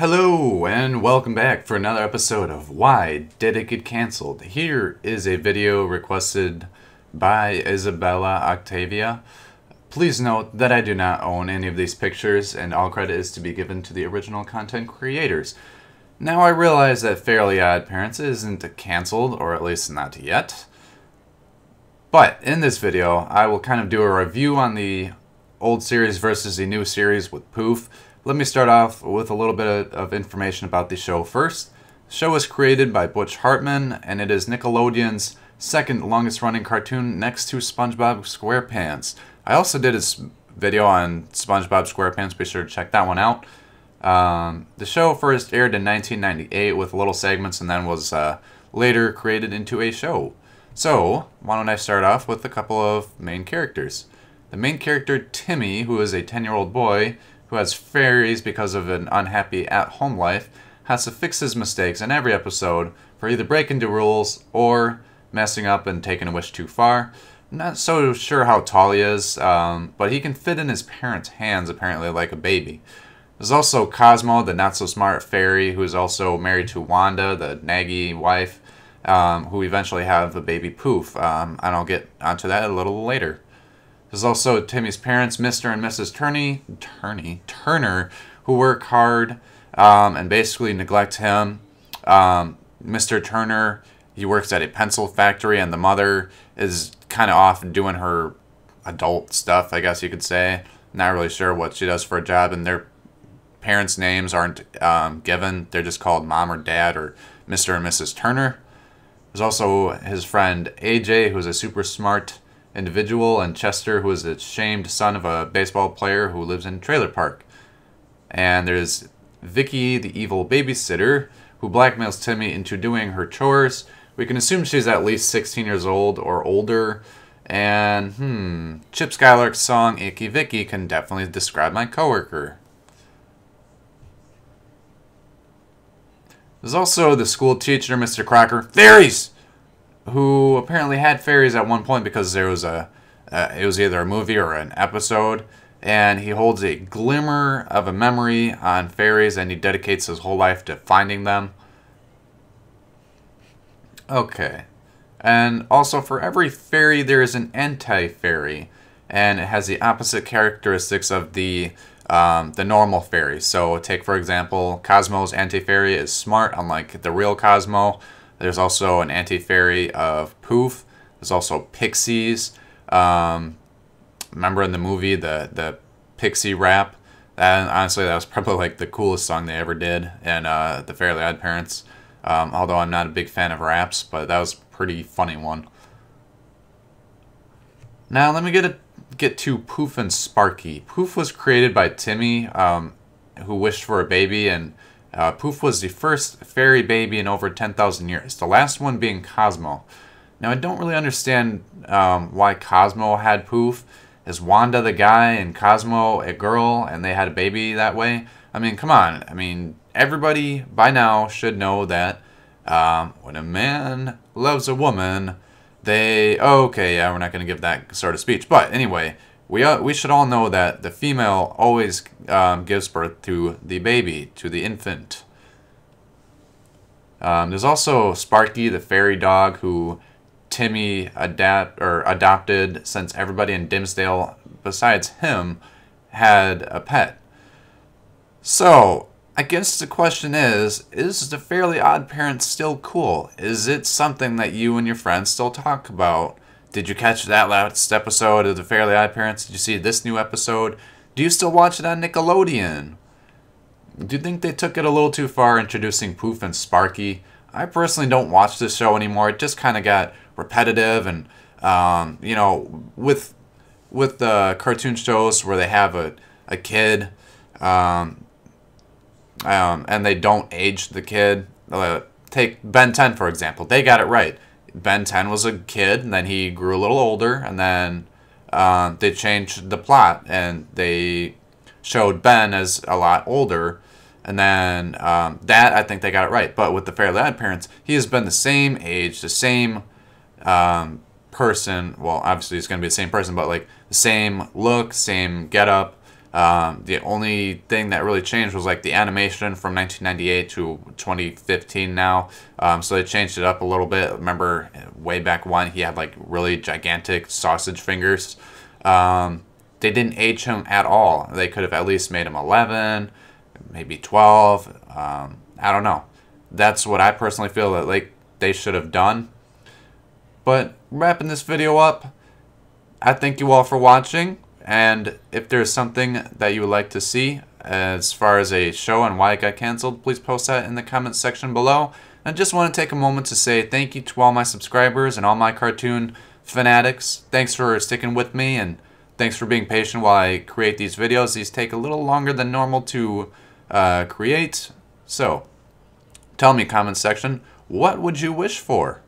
Hello and welcome back for another episode of Why Did It Get Cancelled? Here is a video requested by Isabella Octavia. Please note that I do not own any of these pictures and all credit is to be given to the original content creators. Now I realize that Fairly Odd Parents isn't cancelled, or at least not yet. But in this video I will kind of do a review on the old series versus the new series with Poof. Let me start off with a little bit of information about the show first. The show was created by Butch Hartman, and it is Nickelodeon's second longest running cartoon next to SpongeBob SquarePants. I also did a video on SpongeBob SquarePants, be sure to check that one out. The show first aired in 1998 with little segments and then was later created into a show. So, why don't I start off with a couple of main characters. The main character, Timmy, who is a 10-year-old boy, who has fairies because of an unhappy at-home life, has to fix his mistakes in every episode for either breaking the rules or messing up and taking a wish too far. I'm not so sure how tall he is, but he can fit in his parents' hands apparently like a baby. There's also Cosmo, the not-so-smart fairy, who is also married to Wanda, the naggy wife, who eventually have a baby Poof, and I'll get onto that a little later. There's also Timmy's parents, Mr. and Mrs. Turner, who work hard and basically neglect him. Mr. Turner, he works at a pencil factory, and the mother is kind of off doing her adult stuff, I guess you could say. Not really sure what she does for a job, and their parents' names aren't given. They're just called Mom or Dad or Mr. and Mrs. Turner. There's also his friend AJ, who's a super smart individual, and Chester, who is the shamed son of a baseball player who lives in a trailer park. And there's Vicky, the evil babysitter, who blackmails Timmy into doing her chores. We can assume she's at least 16 years old or older. And, Chip Skylark's song, Icky Vicky, can definitely describe my coworker. There's also the school teacher, Mr. Crocker. Fairies! Who apparently had fairies at one point because there was it was either a movie or an episode, and he holds a glimmer of a memory on fairies, and he dedicates his whole life to finding them. Okay, and also for every fairy there is an anti-fairy, and it has the opposite characteristics of the normal fairy. So take for example, Cosmo's anti-fairy is smart, unlike the real Cosmo. There's also an anti-fairy of Poof. There's also pixies. Remember in the movie, the pixie rap? And honestly, that was probably like the coolest song they ever did in the Fairly Odd Parents. Although I'm not a big fan of raps, but that was a pretty funny one. Now let me get to Poof and Sparky. Poof was created by Timmy, who wished for a baby, and Poof was the first fairy baby in over 10,000 years, the last one being Cosmo. Now, I don't really understand why Cosmo had Poof. Is Wanda the guy and Cosmo a girl, and they had a baby that way? I mean, come on. I mean, everybody by now should know that when a man loves a woman, they... Oh, okay, yeah, we're not going to give that sort of speech. But anyway, we should all know that the female always gives birth to the baby, to the infant. There's also Sparky, the fairy dog, who Timmy adopted since everybody in Dimsdale, besides him, had a pet. So, I guess the question is the Fairly Odd Parents still cool? Is it something that you and your friends still talk about? Did you catch that last episode of the Fairly Odd Parents? Did you see this new episode? Do you still watch it on Nickelodeon? Do you think they took it a little too far introducing Poof and Sparky? I personally don't watch this show anymore. It just kind of got repetitive, and you know, with the cartoon shows where they have a kid, and they don't age the kid. Take Ben 10 for example. They got it right. Ben 10 was a kid, and then he grew a little older, and then they changed the plot, and they showed Ben as a lot older, and then that, I think they got it right. But with the Fairly Odd Parents, he has been the same age, the same person. Well, obviously he's going to be the same person, but like the same look, same getup, The only thing that really changed was like the animation from 1998 to 2015 now. So they changed it up a little bit. Remember way back when he had like really gigantic sausage fingers. They didn't age him at all. They could have at least made him 11, maybe 12. I don't know. That's what I personally feel that like they should have done. But wrapping this video up, I thank you all for watching. And if there's something that you would like to see as far as a show and why it got canceled, please post that in the comments section below. And I just want to take a moment to say thank you to all my subscribers and all my cartoon fanatics. Thanks for sticking with me, and thanks for being patient while I create these videos. These take a little longer than normal to create. So, tell me, comment section, what would you wish for?